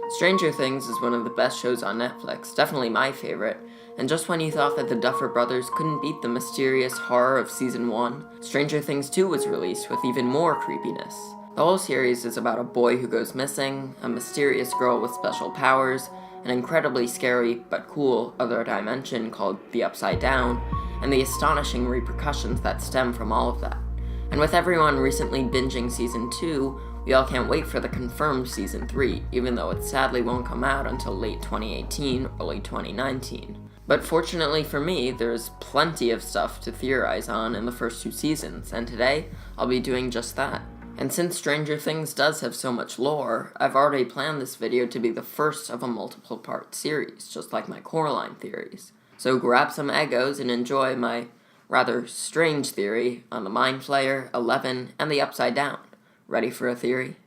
Stranger Things is one of the best shows on Netflix, definitely my favorite, and just when you thought that the Duffer Brothers couldn't beat the mysterious horror of Season 1, Stranger Things 2 was released with even more creepiness. The whole series is about a boy who goes missing, a mysterious girl with special powers, an incredibly scary but cool other dimension called the Upside Down, and the astonishing repercussions that stem from all of that. And with everyone recently binging Season 2, we all can't wait for the confirmed Season 3, even though it sadly won't come out until late 2018, early 2019. But fortunately for me, there's plenty of stuff to theorize on in the first 2 seasons, and today, I'll be doing just that. And since Stranger Things does have so much lore, I've already planned this video to be the first of a multiple-part series, just like my Coraline theories. So grab some Eggos and enjoy my rather strange theory on the Mind Flayer, 11, and the Upside Down. Ready for a theory?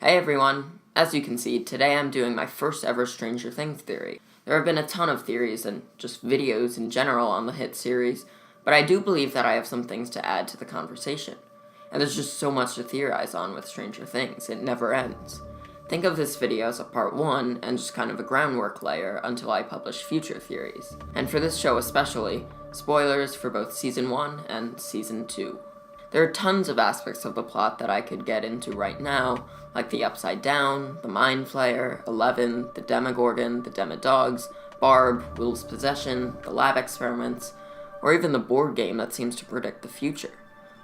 Hey everyone! As you can see, today I'm doing my first ever Stranger Things theory. There have been a ton of theories and just videos in general on the hit series, but I do believe that I have some things to add to the conversation. And there's just so much to theorize on with Stranger Things, it never ends. Think of this video as a part 1 and just kind of a groundwork layer until I publish future theories. And for this show especially, spoilers for both Season 1 and Season 2. There are tons of aspects of the plot that I could get into right now, like the Upside Down, the Mind Flayer, 11, the Demogorgon, the Demodogs, Barb, Will's possession, the lab experiments, or even the board game that seems to predict the future.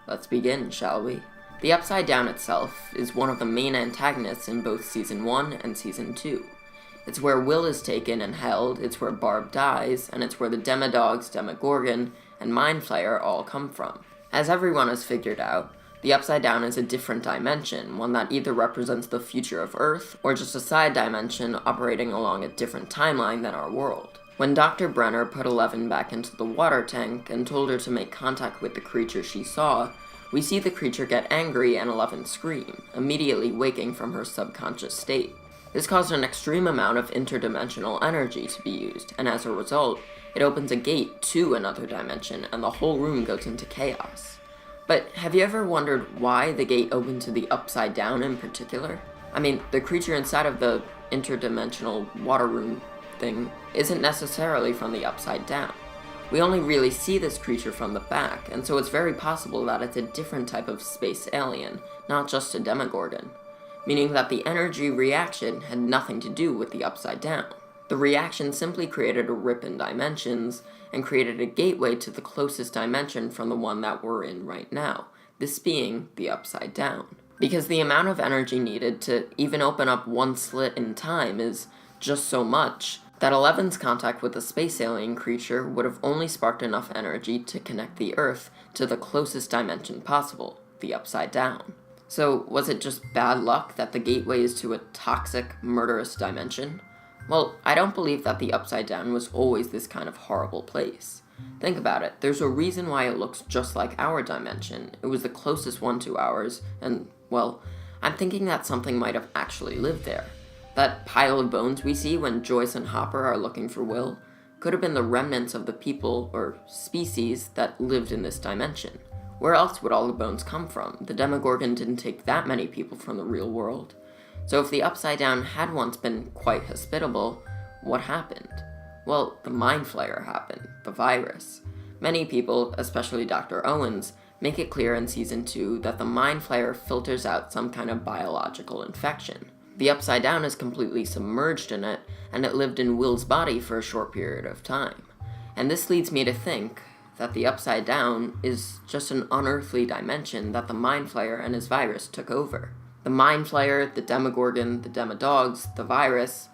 Let's begin, shall we? The Upside Down itself is one of the main antagonists in both Season 1 and Season 2. It's where Will is taken and held, it's where Barb dies, and it's where the Demodogs, Demogorgon, and Mind Flayer all come from. As everyone has figured out, the Upside Down is a different dimension, one that either represents the future of Earth, or just a side dimension operating along a different timeline than our world. When Dr. Brenner put 11 back into the water tank and told her to make contact with the creature she saw, we see the creature get angry and 11 scream, immediately waking from her subconscious state. This caused an extreme amount of interdimensional energy to be used, and as a result, it opens a gate to another dimension and the whole room goes into chaos. But have you ever wondered why the gate opened to the Upside Down in particular? I mean, the creature inside of the interdimensional water room thing isn't necessarily from the Upside Down. We only really see this creature from the back, and so it's very possible that it's a different type of space alien, not just a Demogorgon, meaning that the energy reaction had nothing to do with the Upside Down. The reaction simply created a rip in dimensions, and created a gateway to the closest dimension from the one that we're in right now, this being the Upside Down. Because the amount of energy needed to even open up one slit in time is just so much, that 11's contact with the space alien creature would have only sparked enough energy to connect the Earth to the closest dimension possible, the Upside Down. So, was it just bad luck that the gateway is to a toxic, murderous dimension? Well, I don't believe that the Upside Down was always this kind of horrible place. Think about it, there's a reason why it looks just like our dimension. It was the closest one to ours, and, well, I'm thinking that something might have actually lived there. That pile of bones we see when Joyce and Hopper are looking for Will could have been the remnants of the people, or species, that lived in this dimension. Where else would all the bones come from? The Demogorgon didn't take that many people from the real world. So if the Upside Down had once been quite hospitable, what happened? Well, the Mind Flayer happened, the virus. Many people, especially Dr. Owens, make it clear in Season 2 that the Mind Flayer filters out some kind of biological infection. The Upside Down is completely submerged in it, and it lived in Will's body for a short period of time. And this leads me to think that the Upside Down is just an unearthly dimension that the Mind Flayer and his virus took over. The Mind Flayer, the Demogorgon, the Demodogs, the virus,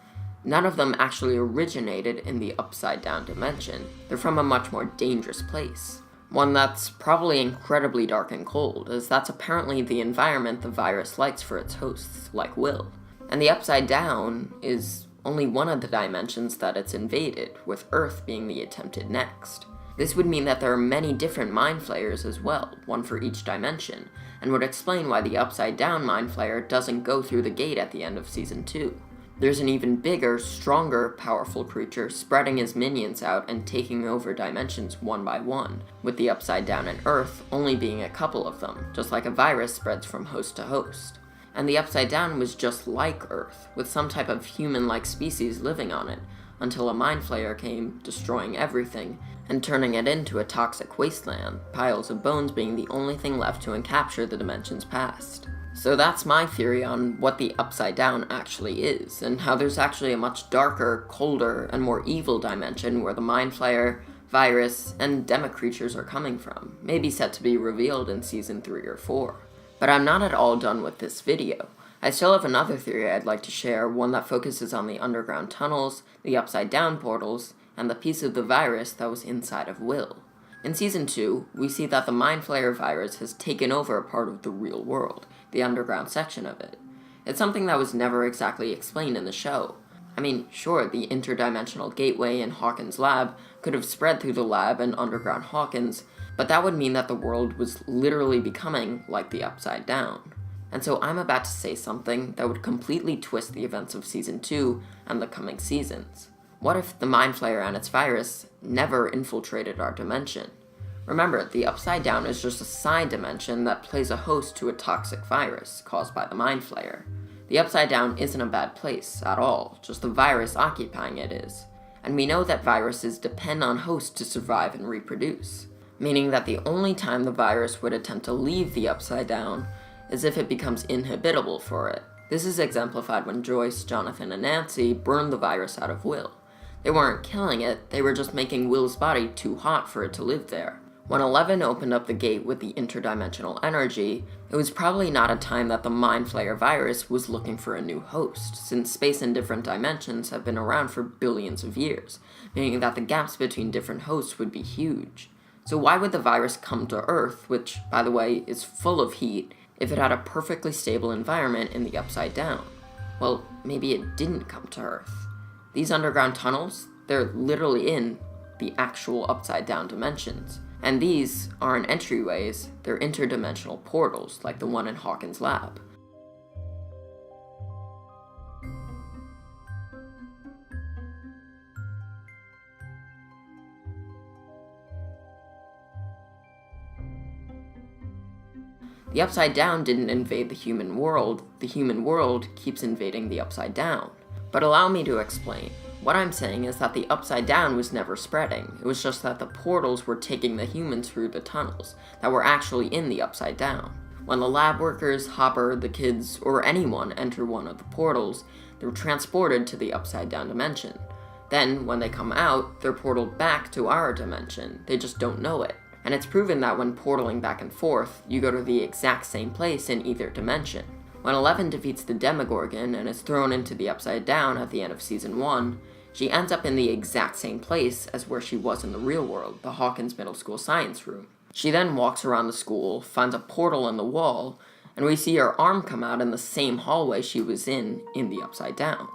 none of them actually originated in the Upside Down dimension. They're from a much more dangerous place. One that's probably incredibly dark and cold, as that's apparently the environment the virus likes for its hosts, like Will. And the Upside Down is only one of the dimensions that it's invaded, with Earth being the attempted next. This would mean that there are many different Mind Flayers as well, one for each dimension, and would explain why the Upside Down Mind Flayer doesn't go through the gate at the end of Season 2. there's an even bigger, stronger, powerful creature spreading his minions out and taking over dimensions one by one, with the Upside Down and Earth only being a couple of them, just like a virus spreads from host to host. And the Upside Down was just like Earth, with some type of human-like species living on it, until a Mind Flayer came, destroying everything, and turning it into a toxic wasteland, piles of bones being the only thing left to encapture the dimensions past. So that's my theory on what the Upside Down actually is, and how there's actually a much darker, colder, and more evil dimension where the Mind Flayer, virus, and demo creatures are coming from, maybe set to be revealed in Season 3 or 4. But I'm not at all done with this video. I still have another theory I'd like to share, one that focuses on the underground tunnels, the Upside Down portals, and the piece of the virus that was inside of Will. In Season 2, we see that the Mind Flayer virus has taken over a part of the real world, the underground section of it. It's something that was never exactly explained in the show. I mean, sure, the interdimensional gateway in Hawkins' lab could have spread through the lab and underground Hawkins, but that would mean that the world was literally becoming like the Upside Down. And so I'm about to say something that would completely twist the events of Season 2 and the coming seasons. What if the Mind Flayer and its virus never infiltrated our dimension? Remember, the Upside Down is just a side dimension that plays a host to a toxic virus caused by the Mind Flayer. The Upside Down isn't a bad place at all, just the virus occupying it is. And we know that viruses depend on hosts to survive and reproduce, meaning that the only time the virus would attempt to leave the Upside Down is if it becomes inhabitable for it. This is exemplified when Joyce, Jonathan, and Nancy burned the virus out of Will. They weren't killing it, they were just making Will's body too hot for it to live there. When 11 opened up the gate with the interdimensional energy, it was probably not a time that the Mind Flayer virus was looking for a new host, since space and different dimensions have been around for billions of years, meaning that the gaps between different hosts would be huge. So why would the virus come to Earth, which, by the way, is full of heat, if it had a perfectly stable environment in the Upside Down? Well, maybe it didn't come to Earth. These underground tunnels, they're literally in the actual Upside Down dimensions. And these aren't entryways, they're interdimensional portals, like the one in Hawkins' lab. The Upside Down didn't invade the human world keeps invading the Upside Down. But allow me to explain. What I'm saying is that the Upside Down was never spreading, it was just that the portals were taking the humans through the tunnels that were actually in the Upside Down. When the lab workers, Hopper, the kids, or anyone enter one of the portals, they're transported to the Upside Down dimension. Then, when they come out, they're portaled back to our dimension, they just don't know it. And it's proven that when portaling back and forth, you go to the exact same place in either dimension. When 11 defeats the Demogorgon and is thrown into the Upside Down at the end of Season 1, she ends up in the exact same place as where she was in the real world, the Hawkins Middle School Science Room. She then walks around the school, finds a portal in the wall, and we see her arm come out in the same hallway she was in the Upside Down.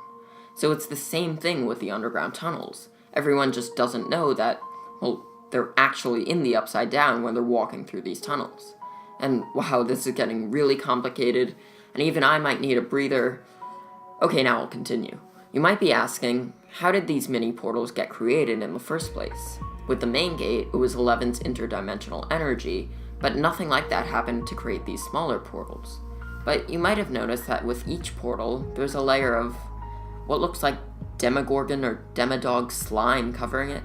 So it's the same thing with the underground tunnels. Everyone just doesn't know that, well, they're actually in the Upside Down when they're walking through these tunnels. And wow, this is getting really complicated, and even I might need a breather. Okay, now I'll continue. You might be asking, how did these mini portals get created in the first place? With the main gate, it was 11's interdimensional energy, but nothing like that happened to create these smaller portals. But you might have noticed that with each portal, there's a layer of what looks like Demogorgon or Demodog slime covering it.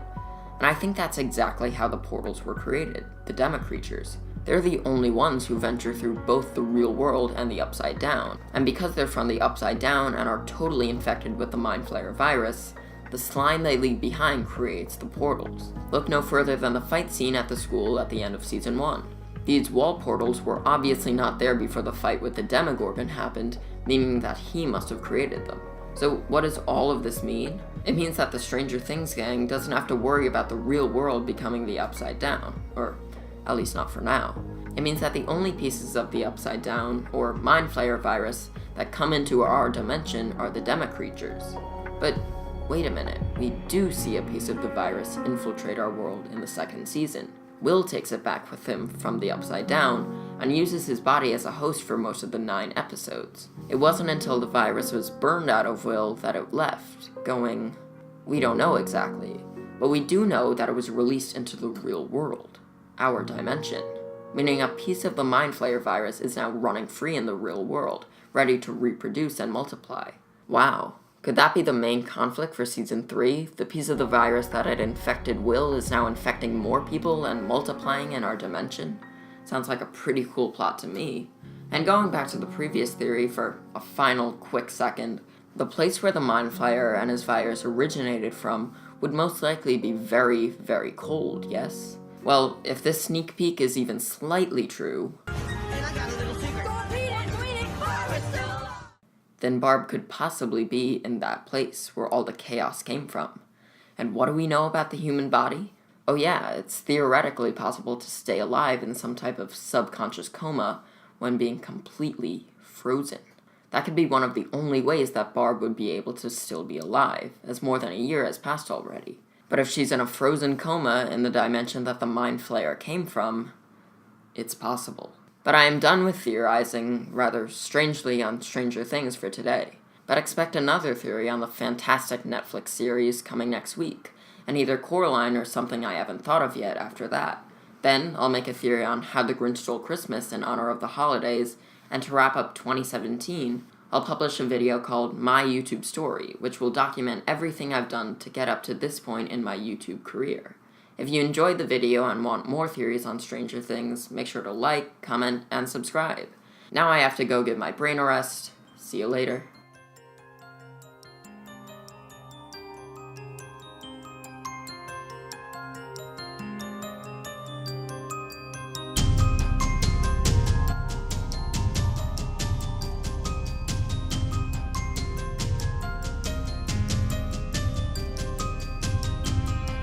And I think that's exactly how the portals were created, the Demo creatures. They're the only ones who venture through both the real world and the Upside Down. And because they're from the Upside Down and are totally infected with the Mind Flayer virus, the slime they leave behind creates the portals. Look no further than the fight scene at the school at the end of Season 1. These wall portals were obviously not there before the fight with the Demogorgon happened, meaning that he must have created them. So what does all of this mean? It means that the Stranger Things gang doesn't have to worry about the real world becoming the Upside Down, or at least not for now. It means that the only pieces of the Upside Down, or Mind Flayer virus, that come into our dimension are the Demo creatures. But wait a minute, we do see a piece of the virus infiltrate our world in the second season. Will takes it back with him from the Upside Down, and uses his body as a host for most of the 9 episodes. It wasn't until the virus was burned out of Will that it left, going, we don't know exactly, but we do know that it was released into the real world, our dimension, meaning a piece of the Mind Flayer virus is now running free in the real world, ready to reproduce and multiply. Wow. Could that be the main conflict for Season 3? The piece of the virus that had infected Will is now infecting more people and multiplying in our dimension? Sounds like a pretty cool plot to me. And going back to the previous theory for a final quick second, the place where the Mind Flayer and his virus originated from would most likely be very, very cold, yes? Well, if this sneak peek is even slightly true, then Barb could possibly be in that place where all the chaos came from. And what do we know about the human body? Oh yeah, it's theoretically possible to stay alive in some type of subconscious coma when being completely frozen. That could be one of the only ways that Barb would be able to still be alive, as more than a year has passed already. But if she's in a frozen coma in the dimension that the Mind Flayer came from, it's possible. But I am done with theorizing, rather strangely, on Stranger Things for today. But expect another theory on the fantastic Netflix series coming next week, and either Coraline or something I haven't thought of yet after that. Then I'll make a theory on How the Grinch Stole Christmas in honor of the holidays, and to wrap up 2017, I'll publish a video called My YouTube Story, which will document everything I've done to get up to this point in my YouTube career. If you enjoyed the video and want more theories on Stranger Things, make sure to like, comment, and subscribe. Now I have to go give my brain a rest. See you later.